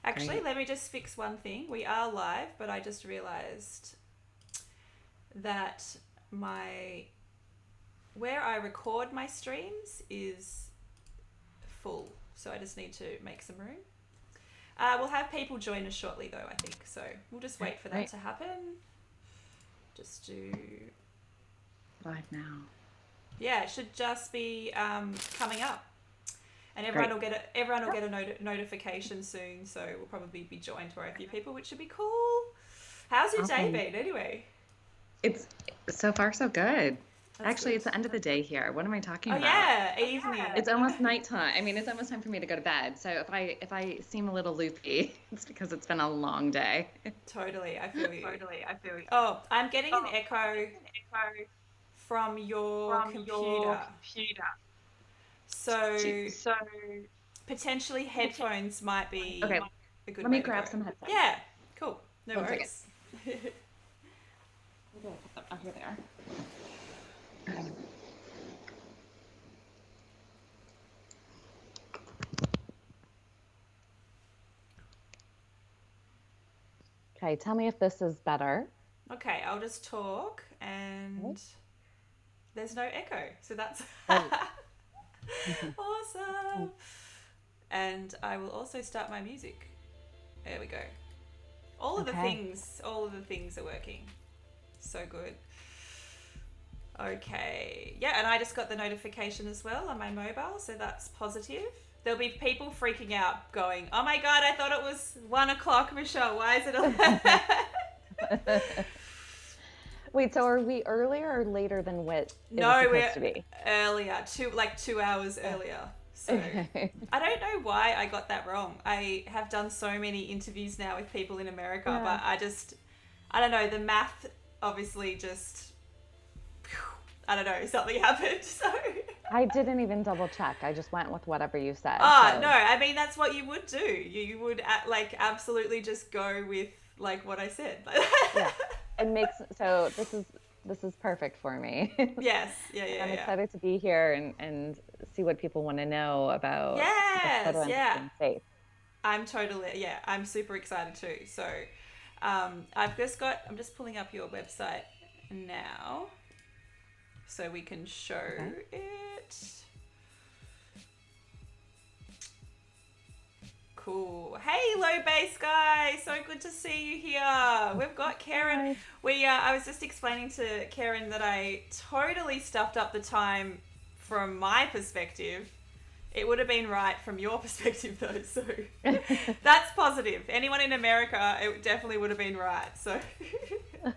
Actually, Great. let me just fix one thing. We are live, but I just realized that my where I record my streams is full. So I just need to make some room. We'll have people join us shortly, though, I think. So we'll just Okay, wait for that great. to happen. Just do. Live now. Yeah, it should just be coming up. And Great. everyone will get a notification soon. So we'll probably be joined by a few people, which should be cool. How's your day Awesome. been, anyway? It's so far so good. That's Actually, good. it's the end of the day here. What am I talking Oh about? yeah, evening. It's almost nighttime. I mean, it's almost time for me to go to bed. So if I seem a little loopy, it's because it's been a long day. Totally, I feel you. Oh, I'm getting an echo from your computer. So Jeez. potentially headphones might be Okay, a good let me way to go. grab some headphones. Yeah, cool. No One second. worries. Where do I put them? Oh, here they are. Okay. Okay, tell me if this is better. Okay, I'll just talk Okay. and there's no echo. So that's Great. awesome. And I will also start my music. There we go. Okay. All of the things are working. So good. Okay. Yeah, and I just got the notification as well on my mobile, so that's positive. There'll be people freaking out going, oh my God, I thought it was 1 o'clock, Michelle. Why is it 11? Wait, so are we earlier or later than what it was No, we're supposed to be? earlier, 2 hours Oh, earlier. So okay. I don't know why I got that wrong. I have done so many interviews now with people in America, Yeah. but I don't know, the math obviously just, I don't know, something happened. So, I didn't even double check. I just went with whatever you said. no, So, I mean, that's what you would do. You would like absolutely just go with like what I said. yeah. It makes so this is perfect for me. Yes, yeah, And yeah, I'm yeah. excited to be here and see what people want to know about the photo Yes, yeah. industry in the States. I'm super excited too. So, I'm just pulling up your website now so we can show Okay. it. Cool. Hey, low base guy. So good to see you here. We've got Keren. Hi. I was just explaining to Keren that I totally stuffed up the time from my perspective. It would have been right from your perspective though, so that's positive. Anyone in America, it definitely would have been right. So,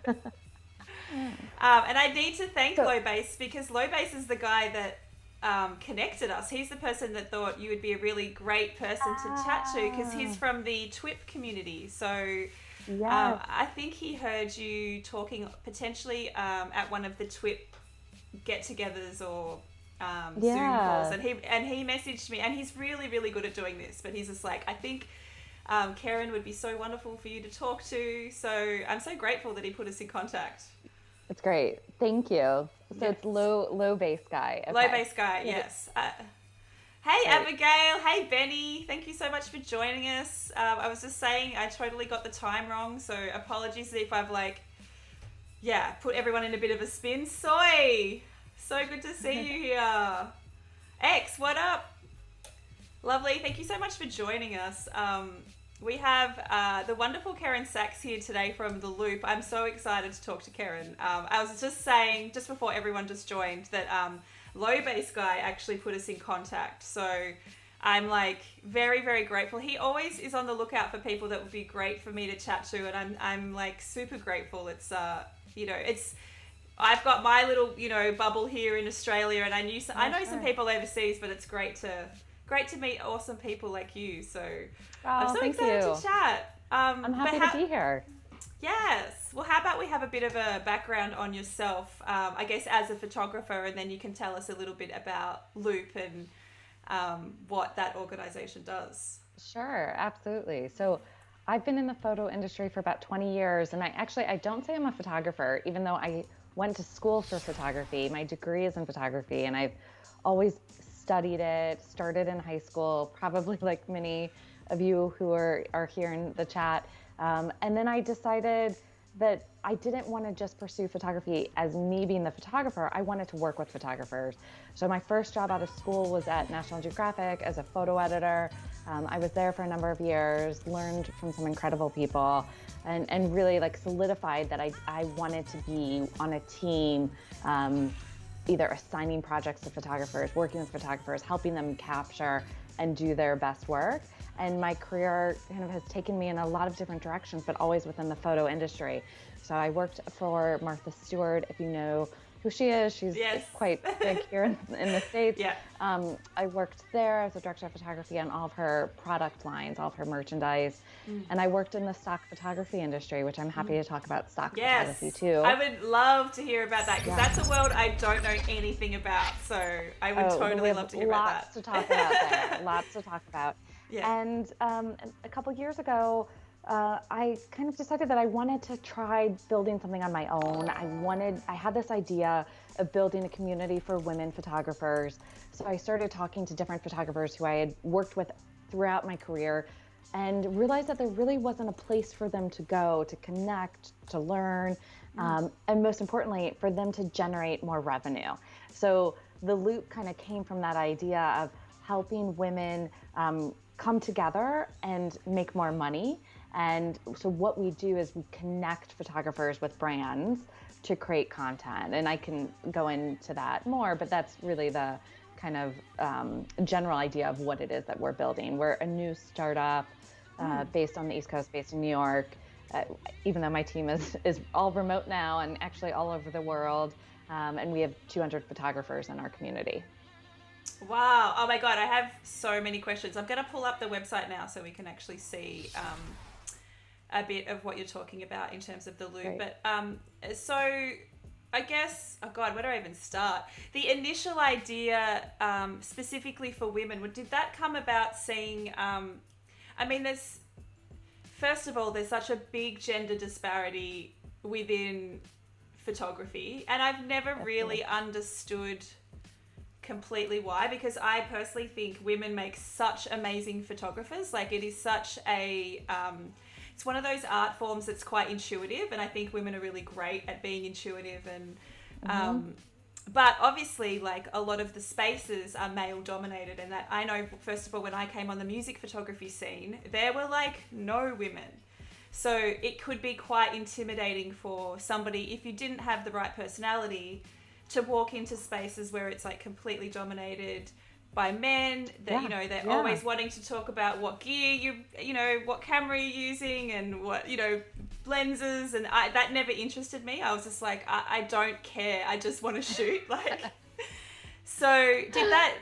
and I need to thank So, Lowbase because Lowbase is the guy that connected us. He's the person that thought you would be a really great person to chat to because he's ah, from the TWIP community. So yes. I think he heard you talking potentially at one of the TWIP get-togethers or Zoom calls, Yeah. and he messaged me, and he's really really good at doing this. But he's just like, I think Keren would be so wonderful for you to talk to. So I'm so grateful that he put us in contact. It's great. Thank you. So it's Yes. low base guy. Low Okay. base guy, Yeah, yes. Hey great. Abigail, hey Benny, thank you so much for joining us. I was just saying I totally got the time wrong, so apologies if I've put everyone in a bit of a spin. Soy, so good to see you here. X, what up? Lovely, thank you so much for joining us. We have the wonderful Keren Sachs here today from the Loop. I'm so excited to talk to Keren. I was just saying, just before everyone just joined, that Low Base Guy actually put us in contact. So I'm like very, very grateful. He always is on the lookout for people that would be great for me to chat to, and I'm like super grateful. It's it's I've got my little bubble here in Australia, and I Oh, know some sure. people overseas, but it's great to meet awesome people like you. So I'm Oh, so thank excited you. to chat. I'm But happy to how? be here. Yes. Well, how about we have a bit of a background on yourself? I guess as a photographer, and then you can tell us a little bit about Loop and what that organization does. Sure, absolutely. So I've been in the photo industry for about 20 years, and I don't say I'm a photographer, even though I went to school for photography. My degree is in photography, and I've always studied it, started in high school, probably like many of you who are here in the chat. And then I decided that I didn't want to just pursue photography as me being the photographer. I wanted to work with photographers. So my first job out of school was at National Geographic as a photo editor. I was there for a number of years, learned from some incredible people, and really like solidified that I wanted to be on a team, either assigning projects to photographers, working with photographers, helping them capture and do their best work. And my career kind of has taken me in a lot of different directions, but always within the photo industry. So I worked for Martha Stewart, if you know who she is. She's quite big here in the States. Yeah. I worked there as a director of photography on all of her product lines, all of her merchandise. And I worked in the stock photography industry, which I'm happy to talk about stock photography too. I would love to hear about that, because that's a world I don't know anything about. So I would totally love to hear about that. Lots to talk about there. Lots to talk about. Yeah. And a couple years ago, I kind of decided that I wanted to try building something on my own. I had this idea of building a community for women photographers. So I started talking to different photographers who I had worked with throughout my career, and realized that there really wasn't a place for them to go to connect, to learn, and most importantly, for them to generate more revenue. So the Loop kind of came from that idea of helping women come together and make more money. And so what we do is we connect photographers with brands to create content. And I can go into that more, but that's really the kind of general idea of what it is that we're building. We're a new startup based on the East Coast, based in New York, even though my team is all remote now and actually all over the world. And we have 200 photographers in our community. Wow. Oh my God, I have so many questions. I'm going to pull up the website now so we can actually see a bit of what you're talking about in terms of the Loop. Great. But so I guess, oh God, where do I even start? The initial idea specifically for women, did that come about seeing, first of all, there's such a big gender disparity within photography, and I've never really understood completely why, because I personally think women make such amazing photographers. Like, it is such a it's one of those art forms that's quite intuitive, and I think women are really great at being intuitive. And but obviously, like, a lot of the spaces are male dominated, and that I know, first of all, when I came on the music photography scene, there were like no women. So it could be quite intimidating for somebody, if you didn't have the right personality, to walk into spaces where it's like completely dominated by men, that they're always wanting to talk about what gear what camera you're using and what lenses, and that never interested me. I was just like, I don't care, I just want to shoot. Like, so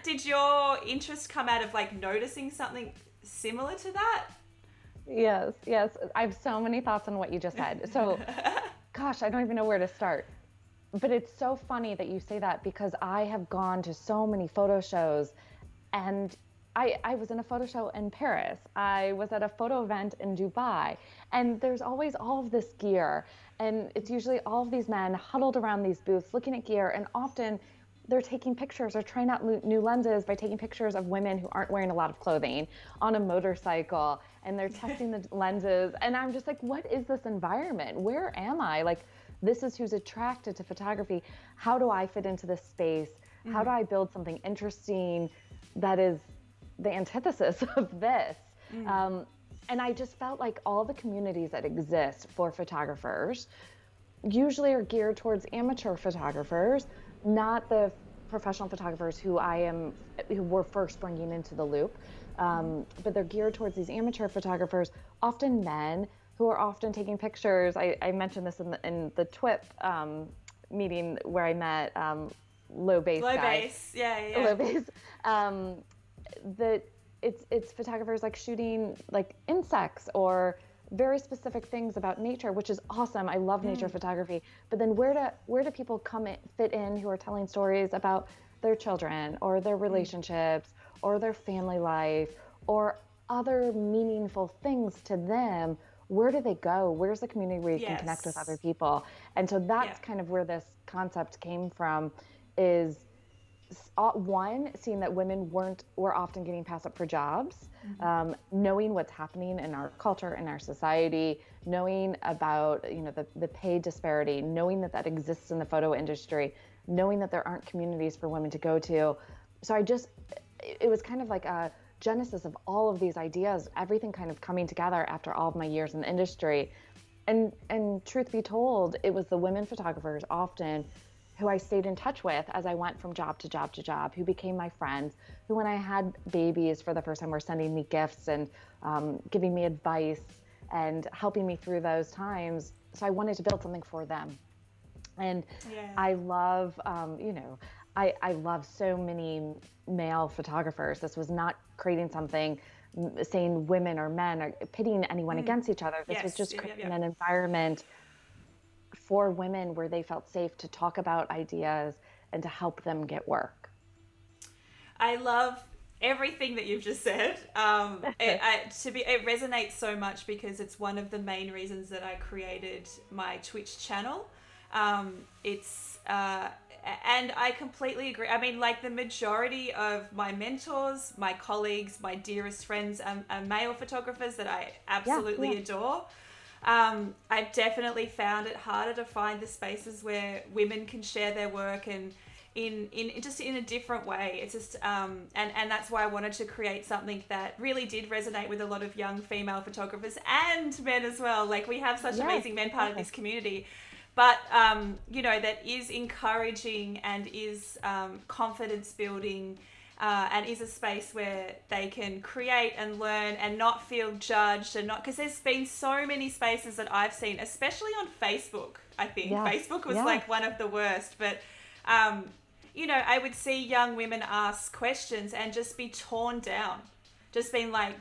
did your interest come out of like noticing something similar to that? Yes. I have so many thoughts on what you just said. So gosh, I don't even know where to start. But it's so funny that you say that, because I have gone to so many photo shows, and I was in a photo show in Paris. I was at a photo event in Dubai, and there's always all of this gear, and it's usually all of these men huddled around these booths looking at gear, and often they're taking pictures or trying out new lenses by taking pictures of women who aren't wearing a lot of clothing on a motorcycle, and they're testing the lenses, and I'm just like, what is this environment? Where am I? Like, this is who's attracted to photography. How do I fit into this space? How do I build something interesting that is the antithesis of this? And I just felt like all the communities that exist for photographers usually are geared towards amateur photographers, not the professional photographers who we're first bringing into the Loop. But they're geared towards these amateur photographers, often men, who are often taking pictures. I mentioned this in the TWIP meeting where I met low base guys. Low base. That it's photographers like shooting like insects or very specific things about nature, which is awesome. I love nature photography. But then where do people fit in who are telling stories about their children or their relationships or their family life or other meaningful things to them? Where do they go? Where's the community where you can connect with other people? And so that's kind of where this concept came from, is one, seeing that women were often getting passed up for jobs, knowing what's happening in our culture, in our society, knowing about, the pay disparity, knowing that exists in the photo industry, knowing that there aren't communities for women to go to. So it was kind of like a genesis of all of these ideas, everything kind of coming together after all of my years in the industry. And truth be told, it was the women photographers often who I stayed in touch with as I went from job to job to job, who became my friends, who when I had babies for the first time were sending me gifts and giving me advice and helping me through those times. So I wanted to build something for them. And I love, I love so many male photographers. This was not creating something saying women or men or pitting anyone against each other. This was just creating an environment for women where they felt safe to talk about ideas and to help them get work. I love everything that you've just said. It resonates so much because it's one of the main reasons that I created my Twitch channel. And I completely agree. I mean, like the majority of my mentors, my colleagues, my dearest friends are male photographers that I absolutely adore. I've definitely found it harder to find the spaces where women can share their work and in a different way. It's just and that's why I wanted to create something that really did resonate with a lot of young female photographers and men as well. Like we have such amazing men part of this community. But, that is encouraging and is confidence building and is a space where they can create and learn and not feel judged and not, because there's been so many spaces that I've seen, especially on Facebook, I think. Facebook was like one of the worst. But, I would see young women ask questions and just be torn down, just being like,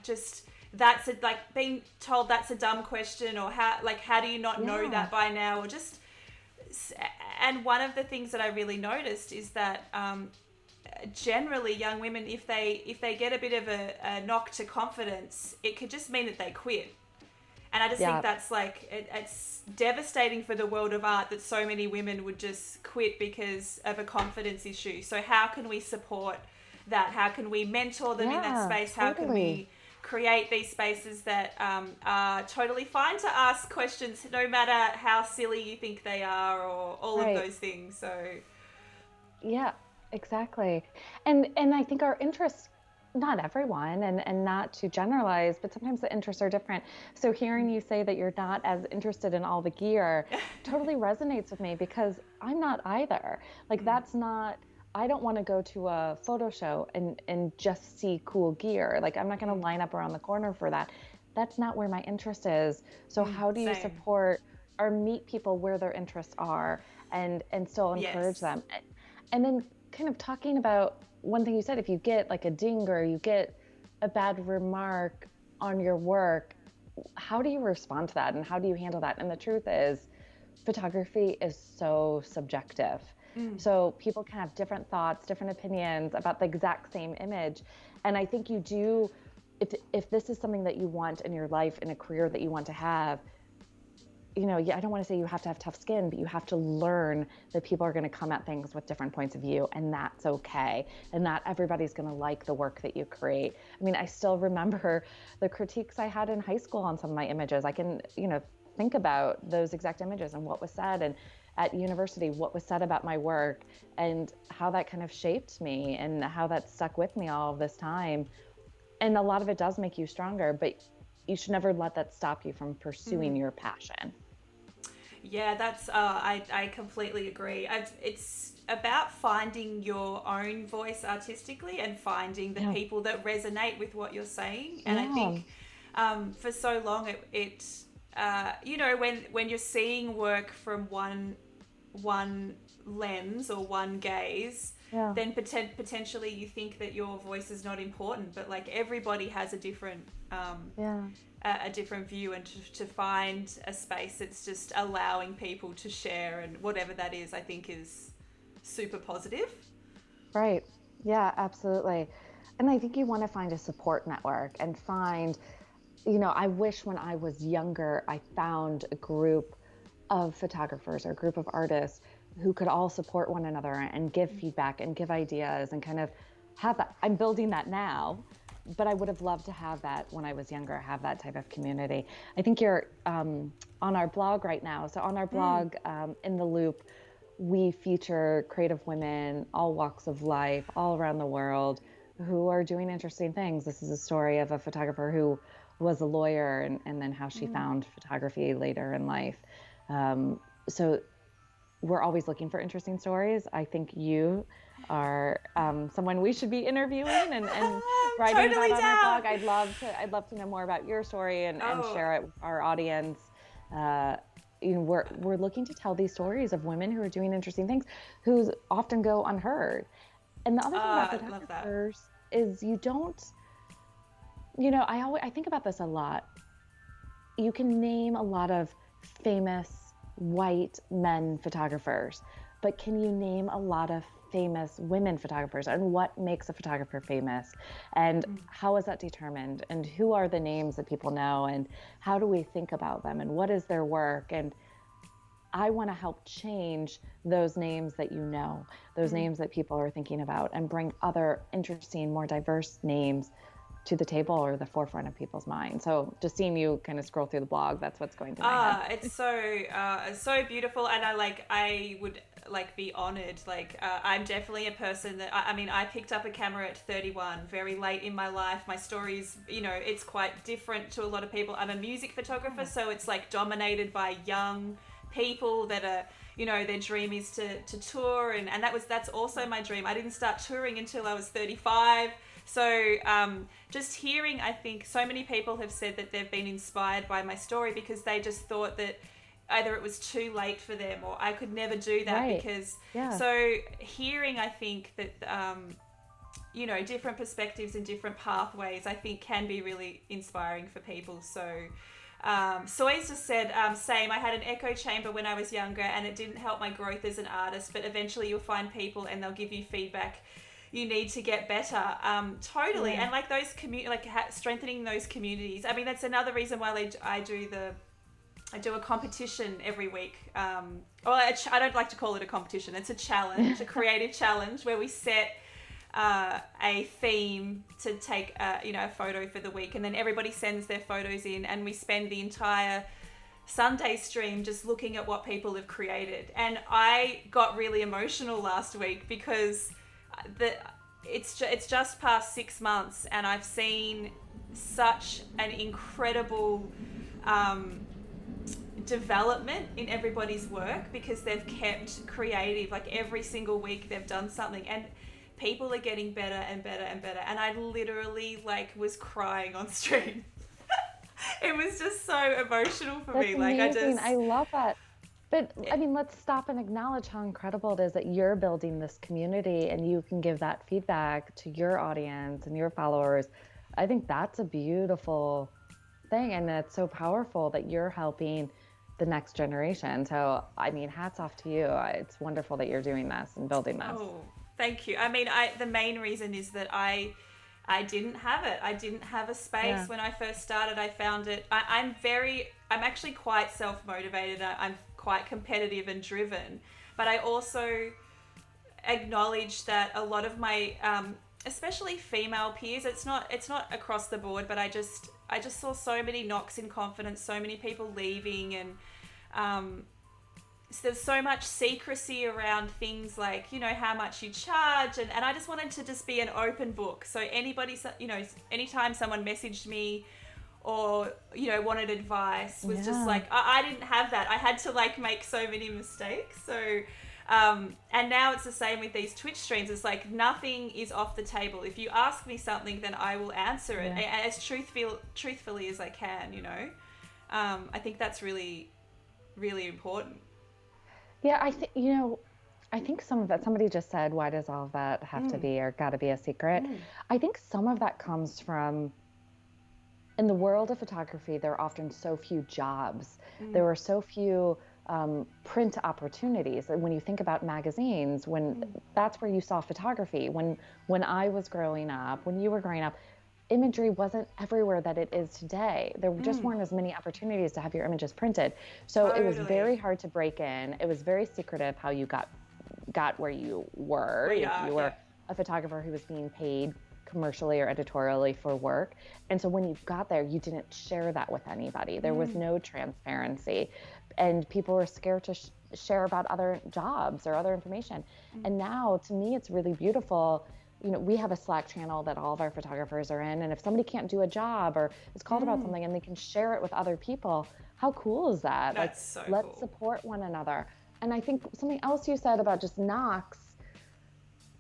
that's being told that's a dumb question, or how do you not know that by now, or just. And one of the things that I really noticed is that generally young women, if they get a bit of a knock to confidence, it could just mean that they quit. And I just think that's it's devastating for the world of art that so many women would just quit because of a confidence issue. So how can we support that? How can we mentor them in that space? How can we create these spaces that are totally fine to ask questions, no matter how silly you think they are, or all of those things. So yeah, exactly. And I think our interests, not everyone, and not to generalize, but sometimes the interests are different. So hearing you say that you're not as interested in all the gear totally resonates with me, because I'm not either. Like that's not, I don't want to go to a photo show and just see cool gear. Like I'm not going to line up around the corner for that. That's not where my interest is. So how do you support or meet people where their interests are and still encourage them? And then kind of talking about one thing you said, if you get like a ding or you get a bad remark on your work, how do you respond to that and how do you handle that? And the truth is, photography is so subjective. So people can have different thoughts, different opinions about the exact same image. And I think you do, if this is something that you want in your life, in a career that you want to have, I don't want to say you have to have tough skin, but you have to learn that people are going to come at things with different points of view, and that's okay. And not everybody's going to like the work that you create. I mean, I still remember the critiques I had in high school on some of my images. I can, think about those exact images and what was said, and at university, what was said about my work, and how that kind of shaped me and how that stuck with me all of this time. And a lot of it does make you stronger, but you should never let that stop you from pursuing your passion. Yeah, that's, I completely agree. It's about finding your own voice artistically and finding the people that resonate with what you're saying. And I think for so long when you're seeing work from one lens or one gaze, then potentially you think that your voice is not important, but like everybody has a different a different view, and to find a space that's just allowing people to share, and whatever that is, I think is super positive. Right. Yeah, absolutely. And I think you want to find a support network and find, I wish when I was younger, I found a group of photographers or a group of artists who could all support one another and give feedback and give ideas and kind of have that. I'm building that now, but I would have loved to have that when I was younger, have that type of community. I think you're on our blog right now. So on our blog, in the Loop, we feature creative women, all walks of life, all around the world, who are doing interesting things. This is a story of a photographer who was a lawyer and then how she found photography later in life. So we're always looking for interesting stories. I think you are someone we should be interviewing and writing Totally about on down. our blog. I'd love to know more about your story and share it with our audience. We're looking to tell these stories of women who are doing interesting things, who often go unheard. And the other thing about photographers is you don't, I think about this a lot. You can name a lot of famous white men photographers, but can you name a lot of famous women photographers, and what makes a photographer famous, and how is that determined, and who are the names that people know, and how do we think about them, and what is their work? And I want to help change those names that those names that people are thinking about, and bring other interesting, more diverse names to the table or the forefront of people's minds. So just seeing you kind of scroll through the blog, that's what's going through my head. It's so beautiful, and I would be honored. I'm definitely a person that I picked up a camera at 31, very late in my life. My story's, it's quite different to a lot of people. I'm a music photographer, so it's dominated by young people that are, their dream is to tour, and that's also my dream. I didn't start touring until I was 35. So just hearing, I think so many people have said that they've been inspired by my story because they just thought that either it was too late for them or I could never do that because, so hearing, I think that, different perspectives and different pathways, I think can be really inspiring for people. So Soy's just said, same, I had an echo chamber when I was younger and it didn't help my growth as an artist, but eventually you'll find people and they'll give you feedback. You need to get better. Totally. And those strengthening those communities. That's another reason why I do a competition every week. I don't like to call it a competition. It's a challenge, a creative challenge where we set a theme to take a photo for the week, and then everybody sends their photos in, and we spend the entire Sunday stream just looking at what people have created. And I got really emotional last week because it's just past 6 months and I've seen such an incredible development in everybody's work because they've kept creative. Every single week they've done something and people are getting better and better and better, and I literally was crying on stream. It was just so emotional for me. Amazing. I love that. But let's stop and acknowledge how incredible it is that you're building this community and you can give that feedback to your audience and your followers. I think that's a beautiful thing, and it's so powerful that you're helping the next generation. So, hats off to you. It's wonderful that you're doing this and building this. Oh, thank you. The main reason is that I didn't have it. I didn't have a space when I first started. I found it. I'm actually quite self-motivated. I'm quite competitive and driven, but I also acknowledge that a lot of my especially female peers, it's not across the board, but I just saw so many knocks in confidence, so many people leaving, and so there's so much secrecy around things like how much you charge, and I just wanted to just be an open book, so anybody, anytime someone messaged me or wanted advice was just I didn't have that. I had to make so many mistakes. So and now it's the same with these Twitch streams. It's nothing is off the table. If you ask me something, then I will answer it as truthfully as I can. I think that's really, really important. Yeah, I think some of that, somebody just said, why does all of that have to be or got to be a secret? I think some of that comes from, in the world of photography, there are often so few jobs. There were so few print opportunities. When you think about magazines, that's where you saw photography. When I was growing up, when you were growing up, imagery wasn't everywhere that it is today. There just weren't as many opportunities to have your images printed. So it was very hard to break in. It was very secretive how you got where you were. You were a photographer who was being paid commercially or editorially for work. And so when you got there, you didn't share that with anybody. There was no transparency, and people were scared to share about other jobs or other information. And now, to me, it's really beautiful. You know, we have a Slack channel that all of our photographers are in, and if somebody can't do a job or is called about something and they can share it with other people, how cool is that? That's so let's cool. support one another. And I think something else you said about just knocks,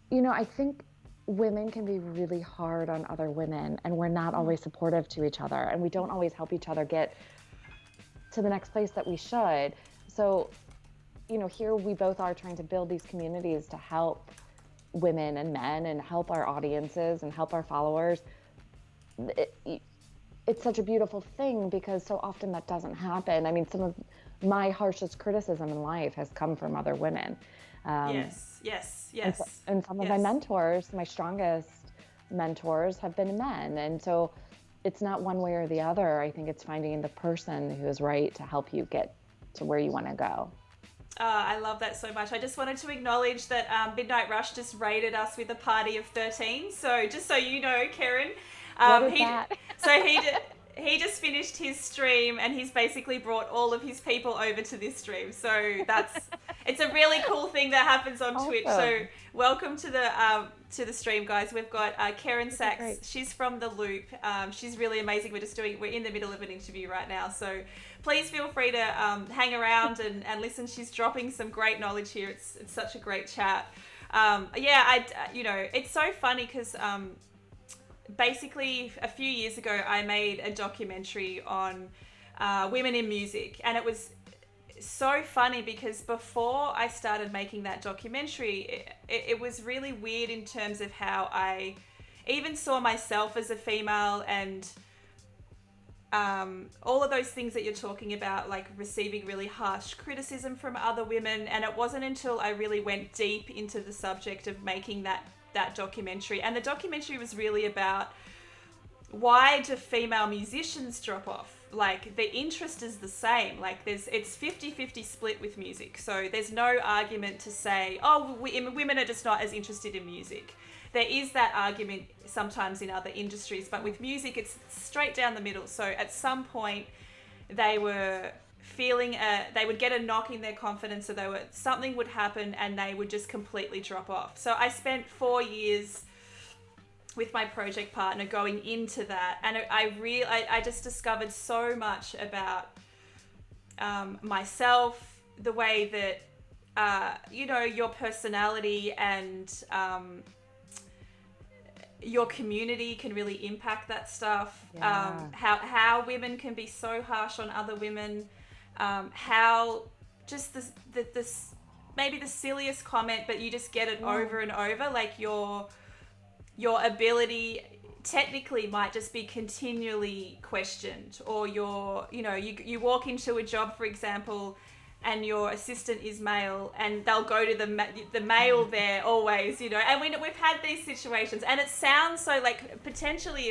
you know, I think women can be really hard on other women, and we're not always supportive to each other, and we don't always help each other get to the next place that we should. So, you know, here we both are trying to build these communities to help women and men and help our audiences and help our followers. It's such a beautiful thing, because so often that doesn't happen. I mean, some of my harshest criticism in life has come from other women. Yes. And some of my mentors, my strongest mentors, have been men. And so it's not one way or the other. I think it's finding the person who is right to help you get to where you want to go. I love that so much. I just wanted to acknowledge that Midnight Rush just rated us with a party of 13. So just so you know, Keren, what is that? So he just finished his stream, and he's basically brought all of his people over to this stream. So it's a really cool thing that happens on Twitch. So welcome to the stream, guys. We've got Keren Sachs. She's from the Luupe. She's really amazing. We're in the middle of an interview right now, so please feel free to hang around and listen. She's dropping some great knowledge here. It's such a great chat. It's so funny because basically a few years ago I made a documentary on women in music, and it was so funny because before I started making that documentary, it was really weird in terms of how I even saw myself as a female, and all of those things that you're talking about, like receiving really harsh criticism from other women. And it wasn't until I really went deep into the subject of making that documentary, and the documentary was really about why do female musicians drop off. Like, the interest is the same. Like, it's 50-50 split with music. So there's no argument to say, oh, women are just not as interested in music. There is that argument sometimes in other industries, but with music, it's straight down the middle. So at some point, they were feeling they would get a knock in their confidence, or something would happen and they would just completely drop off. So I spent 4 years with my project partner going into that, and I just discovered so much about myself, the way that your personality and your community can really impact that stuff. How women can be so harsh on other women, how just this maybe the silliest comment, but you just get it over and over, like your ability technically might just be continually questioned, or you walk into a job, for example, and your assistant is male, and they'll go to the male there always, and we've had these situations, and it sounds so like potentially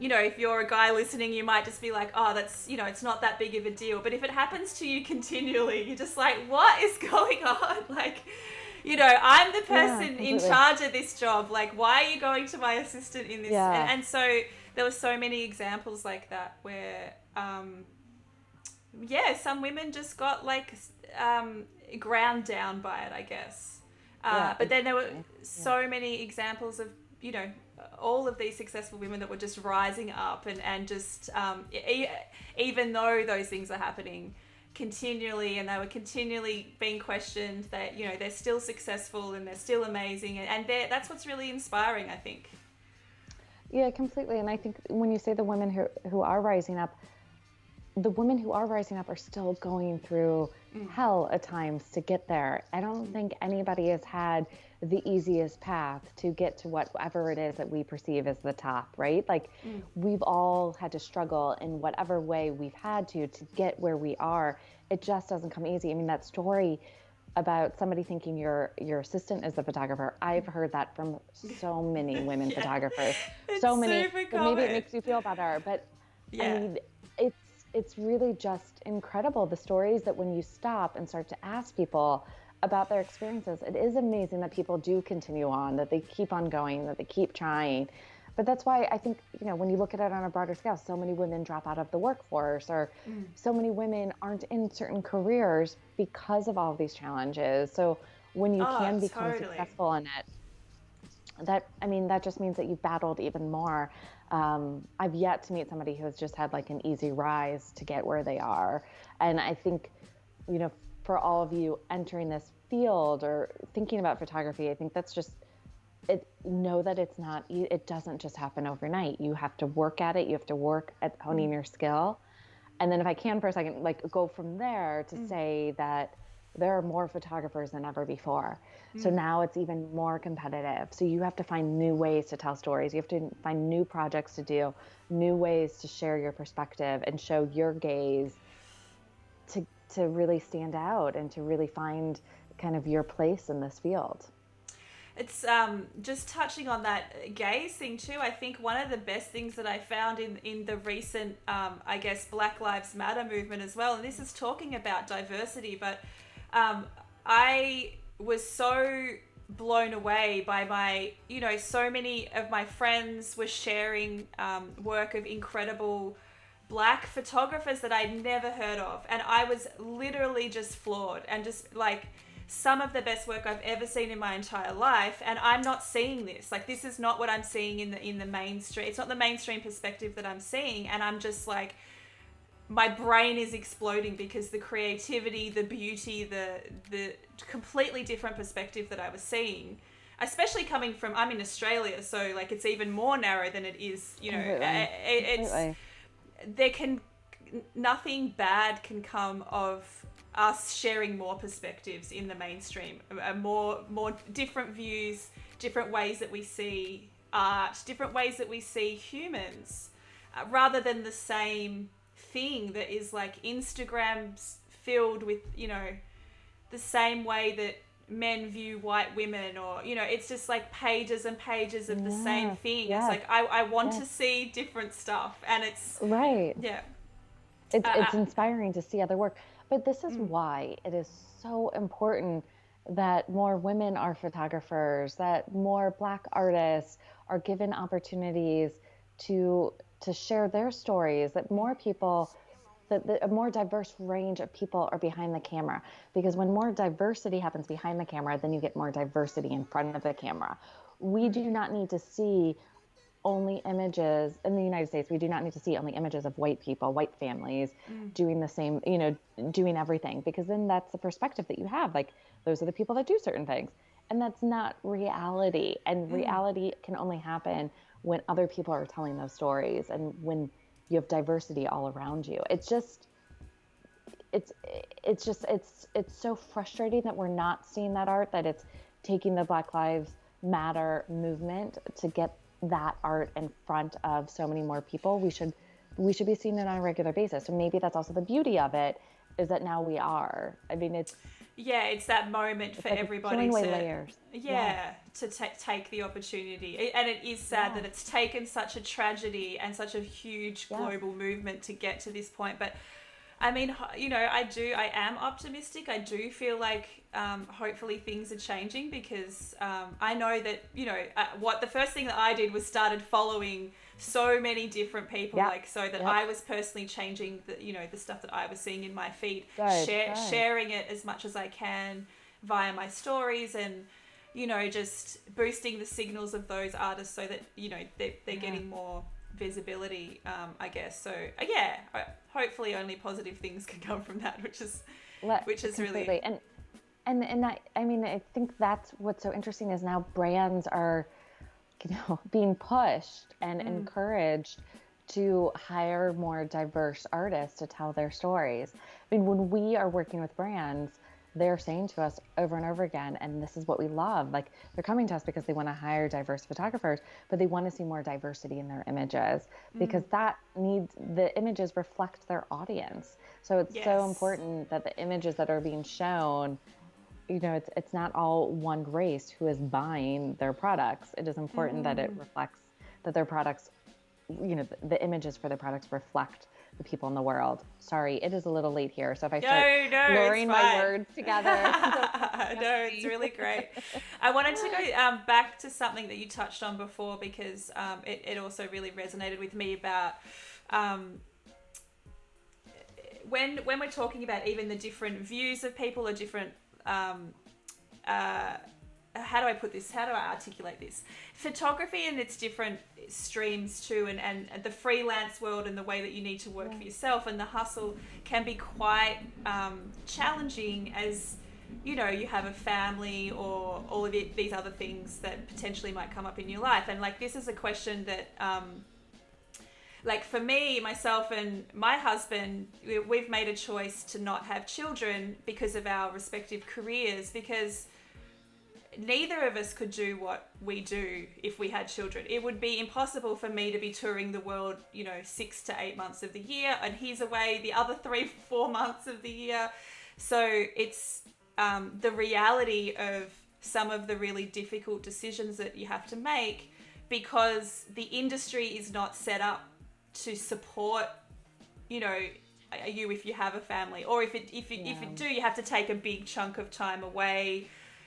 if you're a guy listening, you might just be like, oh, that's, it's not that big of a deal. But if it happens to you continually, you're just like, what is going on? Like, I'm the person in charge of this job. Like, why are you going to my assistant in this? Yeah. And so there were so many examples like that where, some women just got like ground down by it, I guess. But then there were so many examples of, all of these successful women that were just rising up and just, even though those things are happening continually and they were continually being questioned, that, they're still successful and they're still amazing. And that's what's really inspiring, I think. Yeah, completely. And I think when you say the women who are rising up, the women who are rising up are still going through hell at times to get there. I don't think anybody has had the easiest path to get to whatever it is that we perceive as the top, right? Like we've all had to struggle in whatever way we've had to get where we are. It just doesn't come easy. I mean, that story about somebody thinking your assistant is a photographer. I've heard that from so many women photographers. It's so many. super But maybe it common. makes you feel better. But Yeah. I mean, it's really just incredible, the stories that when you stop and start to ask people about their experiences, it is amazing that people do continue on, that they keep on going, that they keep trying. But that's why I think, you know, when you look at it on a broader scale, so many women drop out of the workforce, or so many women aren't in certain careers because of all of these challenges. So when you can become successful in it, that just means that you've battled even more. I've yet to meet somebody who has just had like an easy rise to get where they are. And I think, you know, for all of you entering this field or thinking about photography, I think that's just know that it doesn't just happen overnight. You have to work at it. You have to work at honing your skill. And then if I can for a second, like go from there to say that there are more photographers than ever before. So now it's even more competitive. So you have to find new ways to tell stories. You have to find new projects to do, new ways to share your perspective and show your gaze to really stand out and to really find kind of your place in this field. It's just touching on that gaze thing too. I think one of the best things that I found in the recent, I guess, Black Lives Matter movement as well, and this is talking about diversity, but I was so blown away by so many of my friends were sharing work of incredible Black photographers that I'd never heard of, and I was literally just floored and just like, some of the best work I've ever seen in my entire life, and I'm not seeing this. Like, this is not what I'm seeing in the mainstream. It's not the mainstream perspective that I'm seeing, and I'm just like, my brain is exploding because the creativity, the beauty, the completely different perspective that I was seeing, especially coming from, I'm in Australia, so like it's even more narrow than it is, you know. Nothing bad can come of us sharing more perspectives in the mainstream, more different views, different ways that we see art, different ways that we see humans, rather than the same thing that is like Instagram's filled with, you know, the same way that men view white women, or, you know, it's just like pages and pages of the same thing. It's like, I want to see different stuff, and it's right. Yeah. It's inspiring to see other work. But this is why it is so important that more women are photographers, that more Black artists are given opportunities to share their stories, that more people, that a more diverse range of people are behind the camera. Because when more diversity happens behind the camera, then you get more diversity in front of the camera. We do not need to see only images in the United States. We do not need to see only images of white people, white families doing the same, you know, doing everything, because then that's the perspective that you have. Like, those are the people that do certain things. And that's not reality. And reality can only happen when other people are telling those stories and when you have diversity all around you. It's so frustrating that we're not seeing that art, that it's taking the Black Lives Matter movement to get that art in front of so many more people. We should be seeing it on a regular basis. So maybe that's also the beauty of it, is that now we are. I mean, it's that moment for like everybody to layers. To take the opportunity. And it is sad that it's taken such a tragedy and such a huge global movement to get to this point. But I mean, you know, I am optimistic. I do feel like hopefully things are changing, because I know that, you know, the first thing that I did was started following so many different people, so that I was personally changing the stuff that I was seeing in my feed, sharing it as much as I can via my stories, and, you know, just boosting the signals of those artists so that, you know, they're getting more visibility, I guess. So hopefully only positive things can come from that, which is completely. Really, and I mean, I think that's what's so interesting is now brands are, you know, being pushed and encouraged to hire more diverse artists to tell their stories. I mean, when we are working with brands, they're saying to us over and over again, and this is what we love, like, they're coming to us because they want to hire diverse photographers, but they want to see more diversity in their images, because the images reflect their audience. So it's so important that the images that are being shown it's not all one race who is buying their products. It is important that it reflects that their products, the images for their products reflect the people in the world. Sorry, it is a little late here, so if I start blurring my words together. No, it's really great. I wanted to go back to something that you touched on before, because it also really resonated with me about when we're talking about even the different views of people or different how do I put this? How do I articulate this? Photography and its different streams too, and the freelance world and the way that you need to work for yourself and the hustle can be quite challenging, as you have a family or all of these other things that potentially might come up in your life. And like, this is a question that like for me, myself and my husband, we've made a choice to not have children because of our respective careers, because neither of us could do what we do if we had children. It would be impossible for me to be touring the world, 6 to 8 months of the year, and he's away the other 3-4 months of the year. So it's the reality of some of the really difficult decisions that you have to make, because the industry is not set up to support, you if you have a family, or if you do, you have to take a big chunk of time away.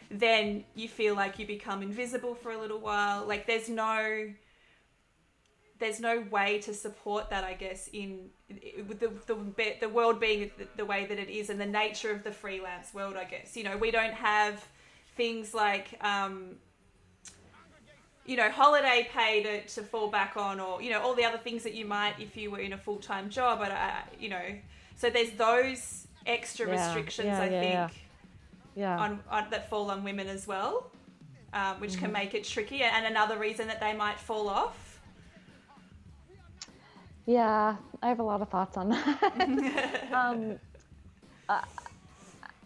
Then you feel like you become invisible for a little while. Like there's no way to support that, I guess, with the world being the way that it is, and the nature of the freelance world, I guess. We don't have things like holiday pay to fall back on, or all the other things that you might if you were in a full-time job. But so there's those extra restrictions, I think. On that fall on women as well, which can make it tricky, and another reason that they might fall off. Yeah, I have a lot of thoughts on that.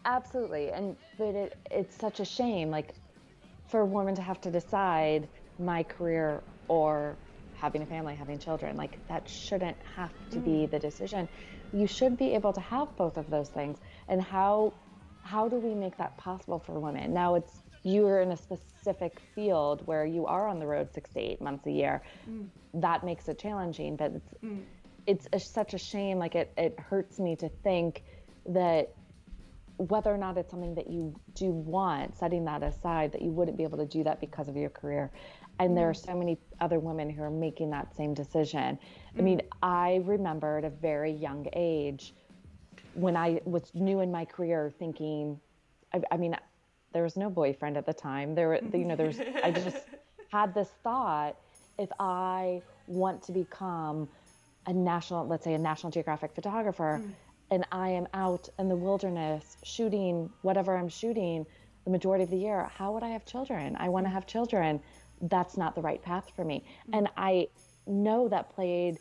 Absolutely, but it's such a shame, like, for a woman to have to decide my career or having a family, having children. Like, that shouldn't have to be the decision. You should be able to have both of those things. And how do we make that possible for women? Now, you're in a specific field where you are on the road 6 to 8 months a year. That makes it challenging, but it's such a shame. Like, it hurts me to think that whether or not it's something that you do want, setting that aside, that you wouldn't be able to do that because of your career. And there are so many other women who are making that same decision. I mean, I remember at a very young age, when I was new in my career, thinking, I mean, there was no boyfriend at the time. I just had this thought, if I want to become let's say a National Geographic photographer, and I am out in the wilderness shooting whatever I'm shooting the majority of the year, how would I have children? I want to have children. That's not the right path for me. And I know that played,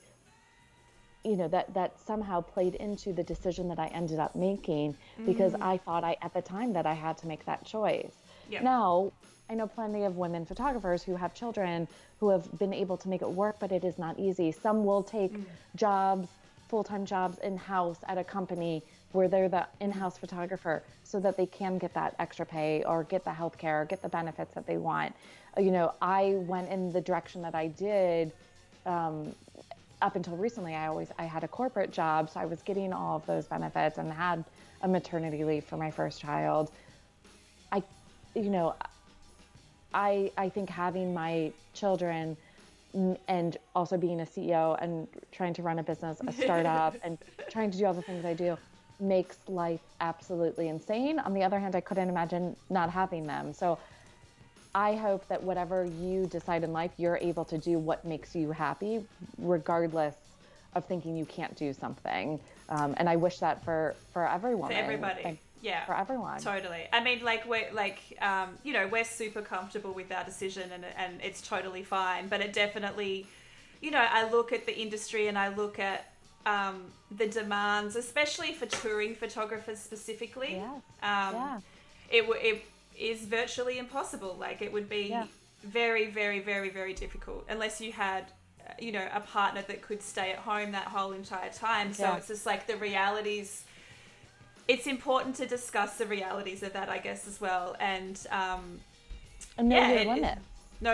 that somehow played into the decision that I ended up making, because I thought at the time that I had to make that choice. Yep. Now, I know plenty of women photographers who have children who have been able to make it work, but it is not easy. Some will take full-time jobs in-house at a company where they're the in-house photographer, so that they can get that extra pay or get the healthcare or get the benefits that they want. I went in the direction that I did up until recently. I had a corporate job, so I was getting all of those benefits and had a maternity leave for my first child. I think having my children and also being a CEO and trying to run a business, a startup, and trying to do all the things I do makes life absolutely insane. On the other hand, I couldn't imagine not having them. So I hope that whatever you decide in life, you're able to do what makes you happy, regardless of thinking you can't do something. And I wish that for everyone. For everybody. Yeah. For everyone. Totally. I mean, we're super comfortable with our decision, and it's totally fine. But it definitely, I look at the industry and I look at the demands, especially for touring photographers specifically. Yes. It is virtually impossible. Like, it would be very, very, very, very difficult unless you had, a partner that could stay at home that whole entire time. So it's just like the realities. it's important to discuss the realities of that, I guess, as well. And know your limits. Know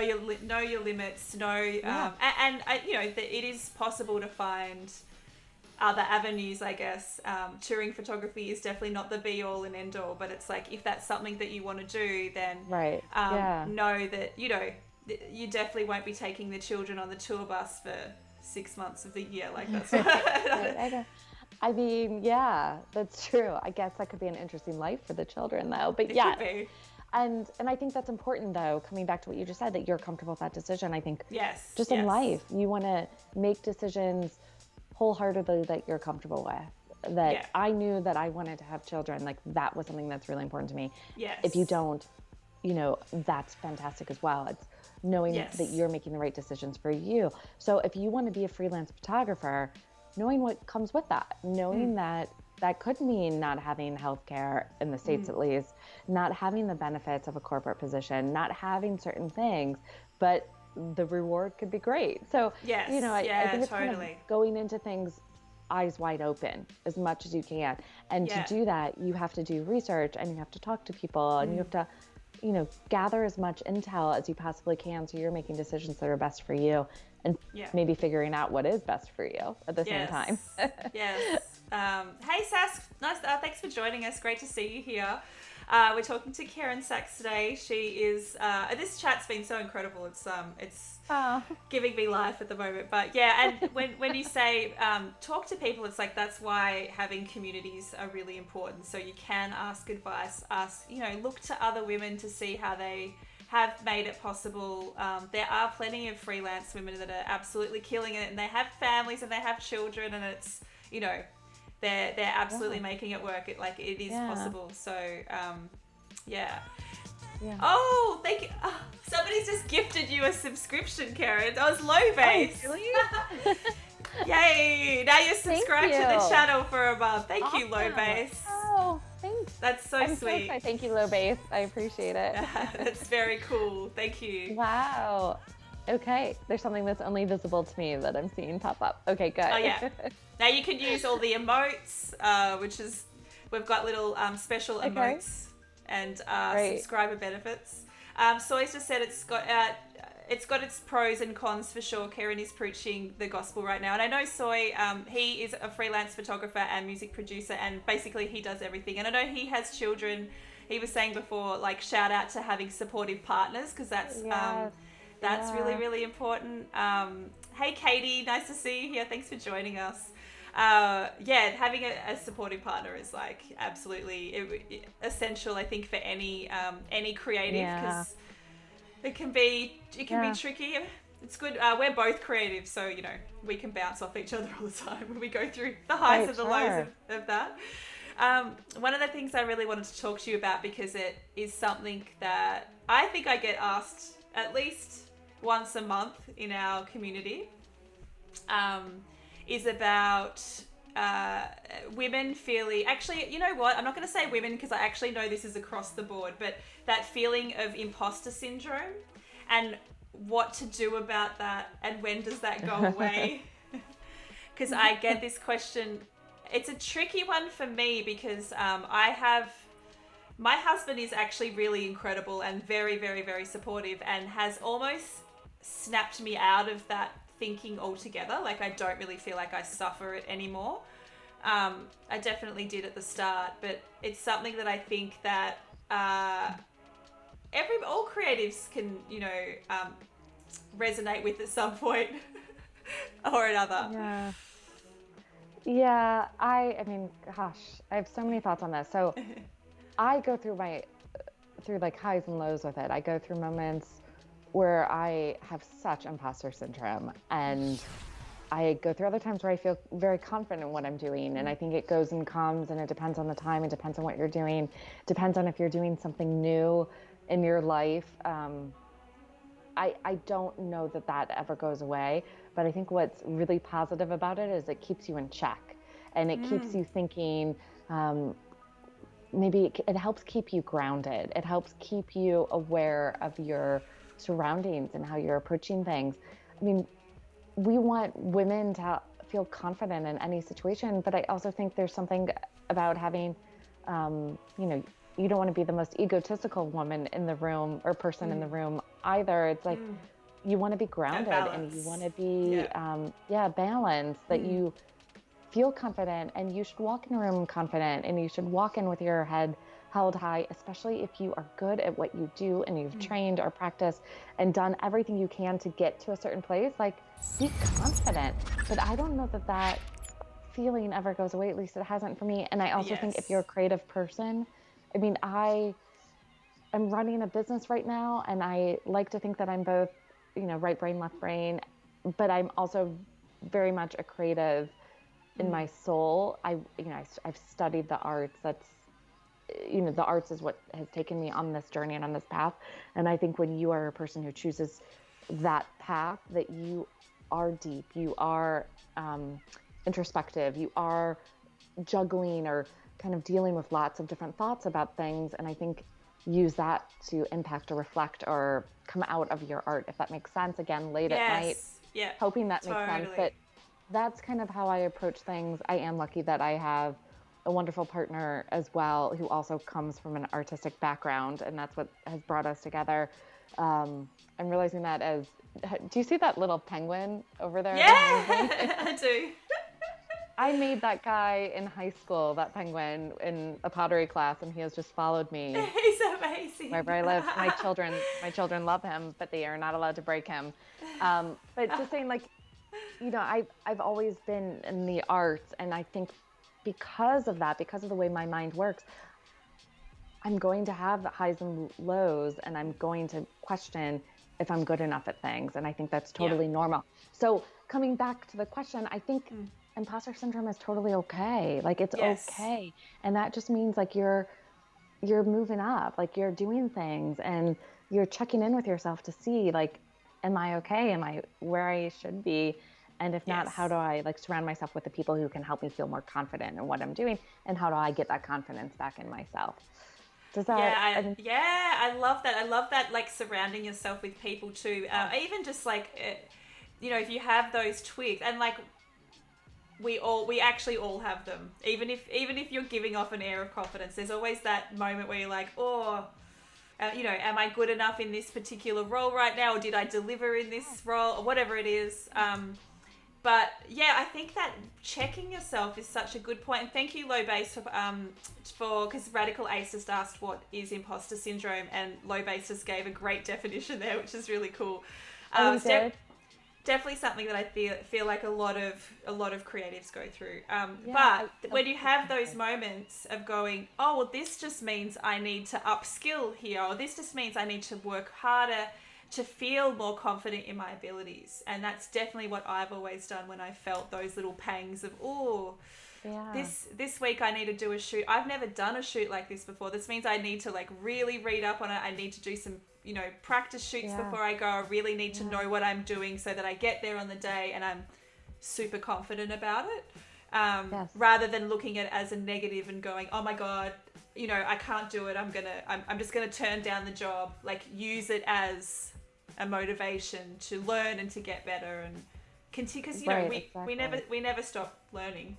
your limits. And you know, that it is possible to find other avenues, I guess. Touring photography is definitely not the be all and end all, but it's like, if that's something that you want to do, then know that, you know, you definitely won't be taking the children on the tour bus for 6 months of the year. Like, that's I mean, yeah, that's true. I guess that could be an interesting life for the children, though. But it yeah, could be. And I think that's important, though, coming back to what you just said, that you're comfortable with that decision. I think just in life, you want to make decisions wholeheartedly that you're comfortable with. That I knew that I wanted to have children. Like, that was something that's really important to me. Yes. If you don't, you know, that's fantastic as well. It's knowing that you're making the right decisions for you. So if you want to be a freelance photographer, knowing what comes with that, knowing that could mean not having healthcare in the States, at least, not having the benefits of a corporate position, not having certain things, but the reward could be great. So, you know, I think it's kind of going into things eyes wide open as much as you can. And to do that, you have to do research, and you have to talk to people, and you have to, you know, gather as much intel as you possibly can, so you're making decisions that are best for you, and maybe figuring out what is best for you at the same time. Hey Sachs, nice. Thanks for joining us. Great to see you here. We're talking to Keren Sachs today. She is. This chat's been so incredible. It's giving me life at the moment. But yeah, and when you say talk to people, it's like, that's why having communities are really important. So you can ask advice. You know, look to other women to see how they have made it possible. There are plenty of freelance women that are absolutely killing it, and they have families and they have children, and it's, you know, they're absolutely making it work. It is possible. So Oh, thank you. Oh, somebody's just gifted you a subscription, Keren. That was Luupe. Oh, really? Yay! Now you're subscribed to the channel for a month. Thank you, Luupe. Oh, thanks. That's so sweet. So thank you, Luupe. I appreciate it. That's very cool. Thank you. Wow. Okay, there's something that's only visible to me that I'm seeing pop up. Okay, good. Oh yeah. Now you can use all the emotes, which is, we've got little special emotes and subscriber benefits. Soy's just said it's got its pros and cons for sure. Keren is preaching the gospel right now, and I know Soy, he is a freelance photographer and music producer, and basically he does everything. And I know he has children. He was saying before, like, shout out to having supportive partners, because that's really, really important. Hey Katie, nice to see you here. Thanks for joining us. Having a supportive partner is like absolutely essential, I think, for any creative, because it can be tricky. It's good. We're both creative, so, you know, we can bounce off each other all the time when we go through the highs and the lows of that. One of the things I really wanted to talk to you about, because it is something that I think I get asked at least once a month in our community, is about women feeling, actually, you know what, I'm not going to say women, because I actually know this is across the board, but that feeling of imposter syndrome, and what to do about that, and when does that go away? Because I get this question. It's a tricky one for me, because my husband is actually really incredible and very, very, very supportive, and has almost snapped me out of that thinking altogether. Like, I don't really feel like I suffer it anymore. I definitely did at the start, but it's something that I think that all creatives can, you know, resonate with at some point or another. Yeah, I mean, gosh, I have so many thoughts on this. So I go through like highs and lows with it. I go through moments where I have such imposter syndrome, and I go through other times where I feel very confident in what I'm doing. And I think it goes and comes, and it depends on the time. It depends on what you're doing. It depends on if you're doing something new in your life. I don't know that ever goes away, but I think what's really positive about it is it keeps you in check, and it keeps you thinking, maybe it helps keep you grounded. It helps keep you aware of your surroundings and how you're approaching things. I mean, we want women to feel confident in any situation, but I also think there's something about having you know, you don't want to be the most egotistical woman in the room or person in the room either. It's like, you want to be grounded and you want to be, balanced, that you feel confident, and you should walk in a room confident, and you should walk in with your head held high, especially if you are good at what you do and you've trained or practiced and done everything you can to get to a certain place. Like, be confident. But I don't know that that feeling ever goes away. At least it hasn't for me. And I also think if you're a creative person, I mean, I am running a business right now, and I like to think that I'm both, you know, right brain, left brain, but I'm also very much a creative in my soul. I've studied the arts. That's, you know, the arts is what has taken me on this journey and on this path. And I think when you are a person who chooses that path, that you are deep, you are introspective, you are juggling or kind of dealing with lots of different thoughts about things. And I think use that to impact or reflect or come out of your art, if that makes sense. Again, late at night, hoping that makes sense. But that's kind of how I approach things. I am lucky that I have a wonderful partner as well, who also comes from an artistic background, and that's what has brought us together. I'm realizing that do you see that little penguin over there? Yeah, I do. I made that guy in high school, that penguin, in a pottery class, and he has just followed me. He's amazing. Wherever I live. My children love him, but they are not allowed to break him. But just saying, like, you know, I've always been in the arts, and I think because of that, because of the way my mind works, I'm going to have highs and lows, and I'm going to question if I'm good enough at things. And I think that's totally normal. So coming back to the question, I think imposter syndrome is totally okay. Like, it's okay. And that just means, like, you're moving up, like, you're doing things, and you're checking in with yourself to see, like, am I okay? Am I where I should be? And if not, how do I, like, surround myself with the people who can help me feel more confident in what I'm doing? And how do I get that confidence back in myself? Does that? I love that. I love that, like, surrounding yourself with people too. Even just like, you know, if you have those twigs, and like, we actually all have them. Even if you're giving off an air of confidence, there's always that moment where you're like, you know, am I good enough in this particular role right now, or did I deliver in this role, or whatever it is. But yeah, I think that checking yourself is such a good point. And thank you, Low Base, because Radical Ace just asked what is imposter syndrome, and Low Base just gave a great definition there, which is really cool. Definitely something that I feel like a lot of creatives go through. But when you have those moments of going, oh, well, this just means I need to upskill here, or this just means I need to work harder to feel more confident in my abilities. And that's definitely what I've always done when I felt those little pangs of, this week I need to do a shoot. I've never done a shoot like this before. This means I need to, like, really read up on it. I need to do some, you know, practice shoots before I go. I really need to know what I'm doing so that I get there on the day and I'm super confident about it. Rather than looking at it as a negative and going, oh my God, you know, I can't do it. I'm just going to turn down the job. Like, use it as a motivation to learn and to get better and continue, because, you know, we never stop learning.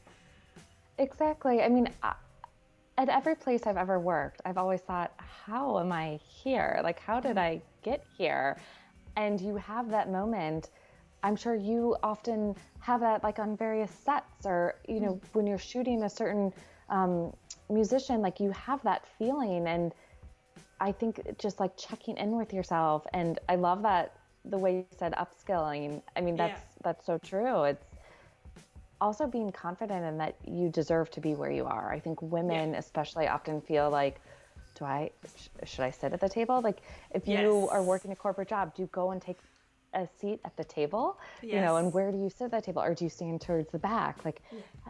Exactly. I mean, at every place I've ever worked, I've always thought, how am I here? Like, how did I get here? And you have that moment. I'm sure you often have that, like, on various sets, or, you know, when you're shooting a certain musician, like, you have that feeling. And I think just, like, checking in with yourself. And I love that, the way you said upskilling. I mean, that's so true. It's also being confident in that you deserve to be where you are. I think women especially often feel like, should I sit at the table? Like, if you are working a corporate job, do you go and take a seat at the table? You know, and where do you sit at that table? Or do you stand towards the back? Like,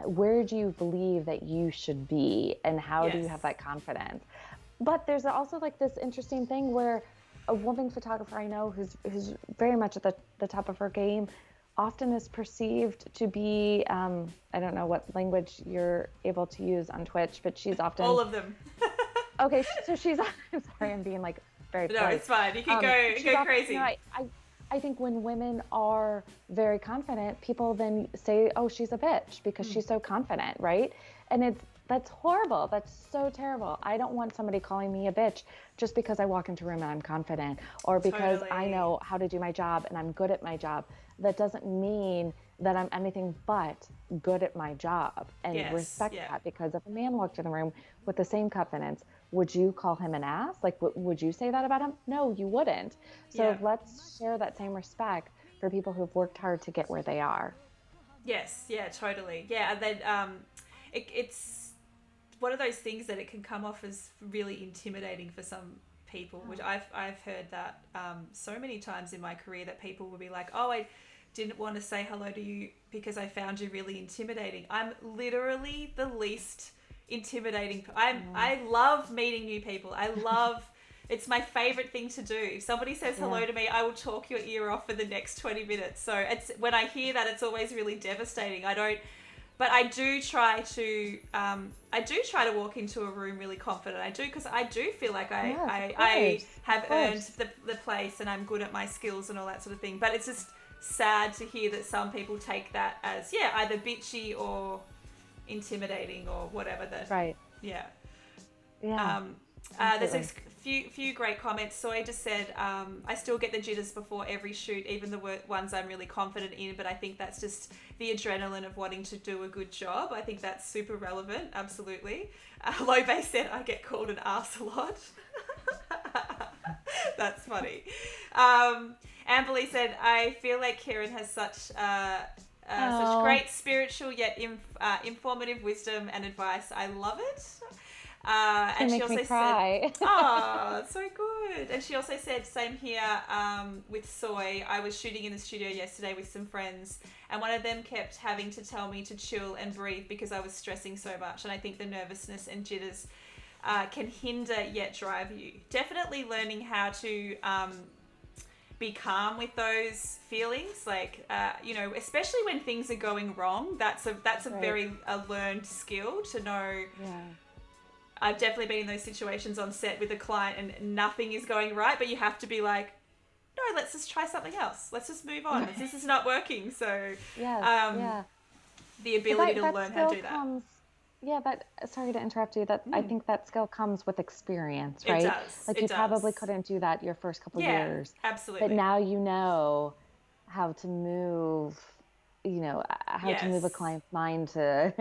where do you believe that you should be? And how do you have that confidence? But there's also, like, this interesting thing where a woman photographer I know who's very much at the top of her game often is perceived to be, I don't know what language you're able to use on Twitch, but she's often... All of them. Okay, so she's... I'm sorry, I'm being, like, very polite. No, it's fine. You can go crazy. You know, I think when women are very confident, people then say, oh, she's a bitch because she's so confident, right? And that's horrible. That's so terrible. I don't want somebody calling me a bitch just because I walk into a room and I'm confident, or because I know how to do my job and I'm good at my job. That doesn't mean that I'm anything but good at my job, and respect that. Because if a man walked in the room with the same confidence, would you call him an ass? Like, would you say that about him? No, you wouldn't. So let's share that same respect for people who've worked hard to get where they are. Yes, yeah, totally. Yeah, and then it's one of those things that it can come off as really intimidating for some people, which I've heard that so many times in my career, that people will be like, oh, I didn't want to say hello to you because I found you really intimidating. I'm literally the least intimidating. I love meeting new people. It's my favorite thing to do. If somebody says hello to me, I will talk your ear off for the next 20 minutes. So it's, when I hear that, it's always really devastating. But I do try to walk into a room really confident. I do, because I do feel like I have earned the place and I'm good at my skills and all that sort of thing. But it's just sad to hear that some people take that as either bitchy or intimidating or whatever. There's a few great comments. Soy just said, I still get the jitters before every shoot, even the ones I'm really confident in, but I think that's just the adrenaline of wanting to do a good job. I think that's super relevant. Absolutely. Luupe said, I get called an arse a lot. That's funny. Amberly said, I feel like Keren has such great spiritual yet informative wisdom and advice. I love it. And she also said, oh, so good. And she also said, same here with Soy. I was shooting in the studio yesterday with some friends, and one of them kept having to tell me to chill and breathe because I was stressing so much. And I think the nervousness and jitters can hinder yet drive you. Definitely learning how to be calm with those feelings, like especially when things are going wrong. That's a very learned skill to know. I've definitely been in those situations on set with a client and nothing is going right, but you have to be like, no, let's just try something else. Let's just move on. This is not working. So the ability to learn how to do that. Sorry to interrupt you. I think that skill comes with experience, right? It does. Like, you probably couldn't do that your first couple years. Absolutely. But now you know how to move, to move a client's mind to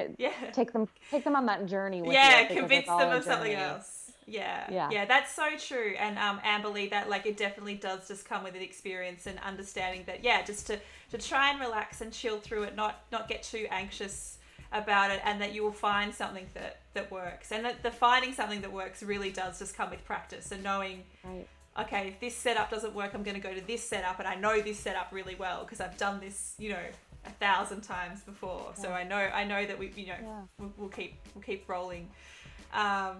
take them on that journey with you. Convince them of something else. Yeah, that's so true. And Amberly, that it definitely does just come with an experience and understanding that just to try and relax and chill through it, not get too anxious about it, and that you will find something that works. And that the finding something that works really does just come with practice and knowing, okay, if this setup doesn't work, I'm going to go to this setup, and I know this setup really well because I've done this 1,000 times before. So I know that we'll keep rolling.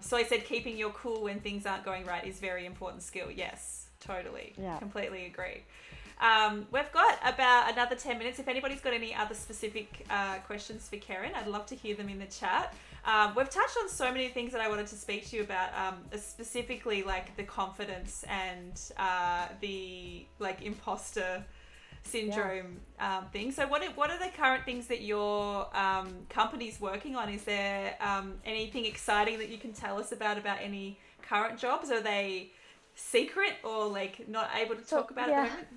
So I said keeping your cool when things aren't going right is very important skill. Yes, totally. Completely agree. We've got about another 10 minutes. If anybody's got any other specific questions for Keren, I'd love to hear them in the chat. We've touched on so many things that I wanted to speak to you about, specifically the confidence and the imposter syndrome thing. So what are the current things that your company's working on? Is there anything exciting that you can tell us about any current jobs? Are they secret or not able to talk about at the moment?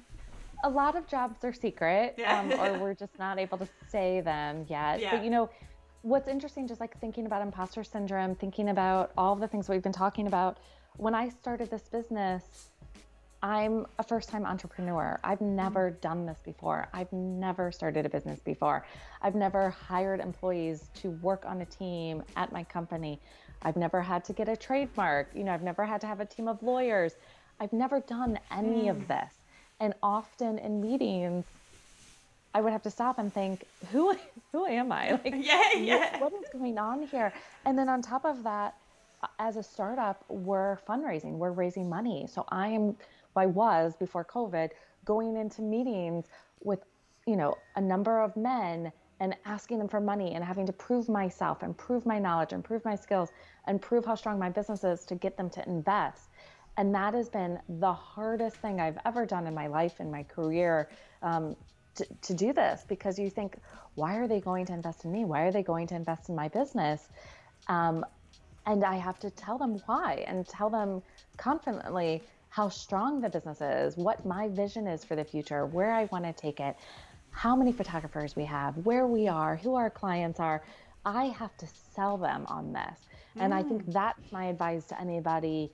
A lot of jobs are secret, or we're just not able to say them yet. But what's interesting, just thinking about imposter syndrome, thinking about all the things we've been talking about. When I started this business, I'm a first-time entrepreneur. I've never done this before. I've never started a business before. I've never hired employees to work on a team at my company. I've never had to get a trademark. I've never had to have a team of lawyers. I've never done any of this. And often in meetings, I would have to stop and think, who am I? What is going on here? And then on top of that, as a startup, we're fundraising. We're raising money. So I was, before COVID, going into meetings with, a number of men and asking them for money and having to prove myself and prove my knowledge and prove my skills and prove how strong my business is to get them to invest. And that has been the hardest thing I've ever done in my life, in my career, to do this, because you think, why are they going to invest in me? Why are they going to invest in my business? And I have to tell them why, and tell them confidently how strong the business is, what my vision is for the future, where I want to take it, how many photographers we have, where we are, who our clients are. I have to sell them on this. And I think that's my advice to anybody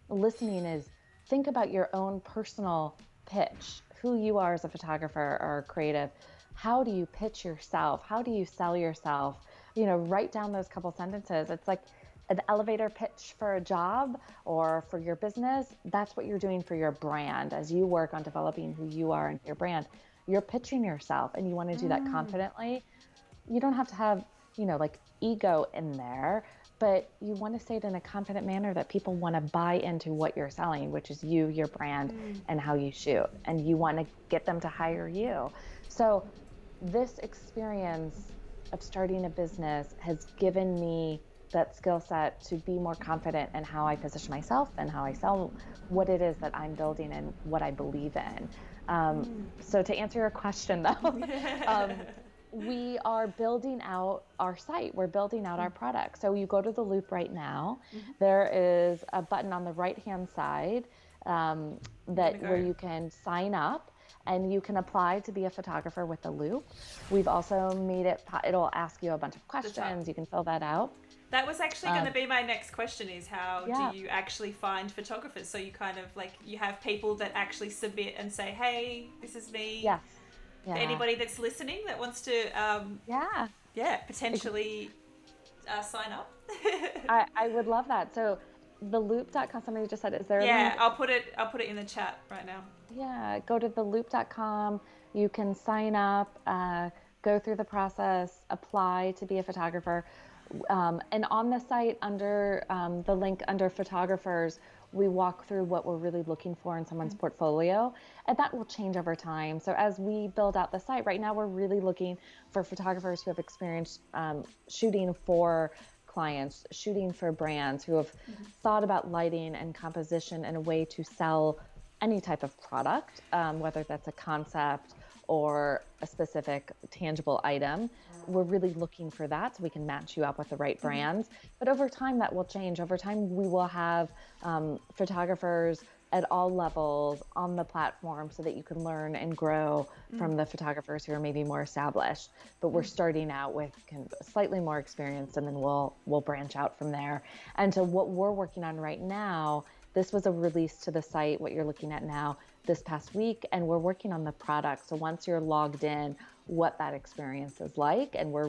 listening is think about your own personal pitch, who you are as a photographer or a creative. How do you pitch yourself? How do you sell yourself? Write down those couple sentences. It's like an elevator pitch for a job or for your business. That's what you're doing for your brand. As you work on developing who you are and your brand, you're pitching yourself, and you want to do that confidently. You don't have to have, like ego in there, but you want to say it in a confident manner that people want to buy into what you're selling, which is you, your brand, and how you shoot. And you want to get them to hire you. So this experience of starting a business has given me that skill set to be more confident in how I position myself and how I sell what it is that I'm building and what I believe in. So to answer your question though, we are building out our site. We're building out our product. So you go to the Loop right now. There is a button on the right-hand side where you can sign up and you can apply to be a photographer with the Loop. We've also made it'll ask you a bunch of questions. You can fill that out. That was actually going to be my next question, is how do you actually find photographers? So you kind of like, you have people that actually submit and say, hey, this is me. Yes. For anybody that's listening that wants to potentially sign up. I would love that. So theloop.com, somebody just said, is there a link? I'll put it in the chat right now. Yeah, go to theloop.com. You can sign up, go through the process, apply to be a photographer. And on the site, under the link under photographers, we walk through what we're really looking for in someone's portfolio, and that will change over time. So as we build out the site, right now we're really looking for photographers who have experience shooting for clients, shooting for brands, who have thought about lighting and composition in a way to sell any type of product, whether that's a concept or a specific tangible item. We're really looking for that so we can match you up with the right brands. But over time, that will change. Over time, we will have photographers at all levels on the platform so that you can learn and grow from the photographers who are maybe more established. But we're starting out with kind of slightly more experience, and then we'll branch out from there. And so what we're working on right now, this was a release to the site, what you're looking at now, this past week, and we're working on the product. So once you're logged in, what that experience is like, and we're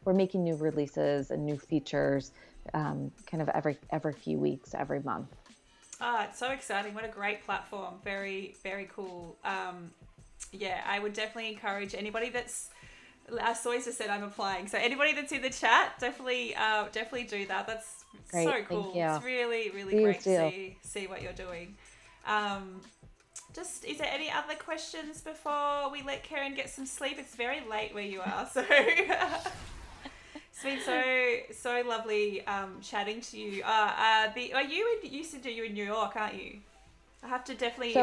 making new releases and new features kind of every few weeks, every month. It's so exciting. What a great platform. Very, very cool. I would definitely encourage anybody that's, Soy just said I'm applying. So anybody that's in the chat, definitely do that. That's great. So cool. Thank you. It's really, really great to see what you're doing. Is there any other questions before we let Keren get some sleep? It's very late where you are, so it's been so lovely chatting to you. You said you're in New York, aren't you? I have to definitely.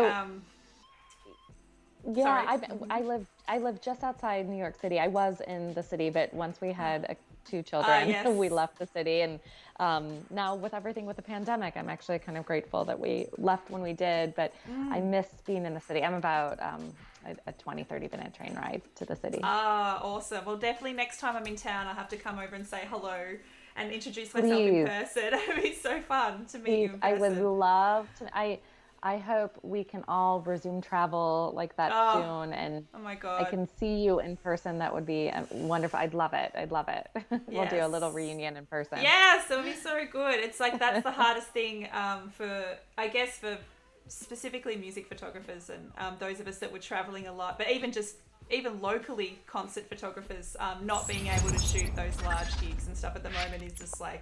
I live just outside New York City. I was in the city, but once we had two children, we left the city, and now with everything with the pandemic, I'm actually kind of grateful that we left when we did, but I miss being in the city. I'm about a 20-30 minute train ride to the city. Awesome. Well, definitely next time I'm in town, I'll have to come over and say hello and introduce myself in person. It'd be so fun to meet you in person. I would love to. I hope we can all resume travel like that soon, and oh my God, I can see you in person. That would be wonderful. I'd love it. We'll do a little reunion in person. Yes, it would be so good. It's like that's the hardest thing for specifically music photographers and those of us that were traveling a lot, but even locally concert photographers, not being able to shoot those large gigs and stuff at the moment is just like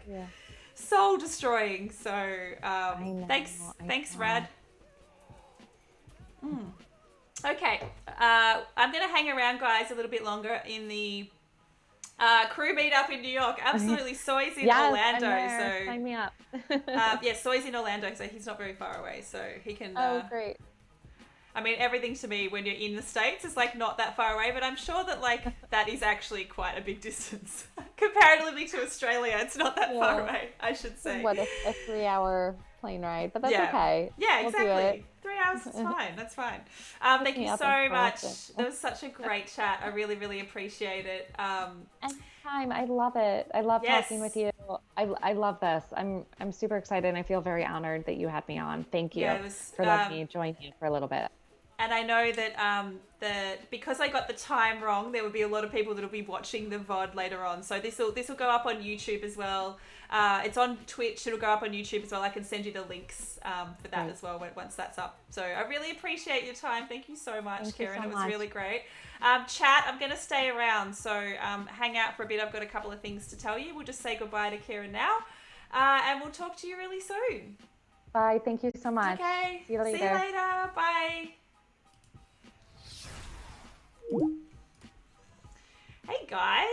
soul destroying. So thanks, Rad. Okay, I'm going to hang around, guys, a little bit longer in the Crew meetup in New York. Absolutely. Soy's in Yes, Orlando. I'm there. So Sign me up. yeah, Soy's in Orlando, so he's not very far away. So he can. Oh, great. I mean, everything to me when you're in the States is like not that far away, but I'm sure that like that is actually quite a big distance. Comparatively to Australia, it's not that far away, I should say. What, a 3-hour plane ride? But that's okay. Yeah, We'll exactly. 3 hours is fine. That's fine. Thank you so much. That was such a great chat. I really, really appreciate it. Anytime. I love it. I love talking with you. I love this. I'm super excited, and I feel very honored that you had me on. Thank you for letting me join you for a little bit. And I know that because I got the time wrong, there will be a lot of people that will be watching the VOD later on. So this will go up on YouTube as well. It's on Twitch. It'll go up on YouTube as well. I can send you the links for that as well once that's up. So I really appreciate your time. Thank you so much, Keren. It was really great. Chat, I'm going to stay around. So hang out for a bit. I've got a couple of things to tell you. We'll just say goodbye to Keren now. And we'll talk to you really soon. Bye. Thank you so much. Okay. See you later. See you later. Bye. Hey guys,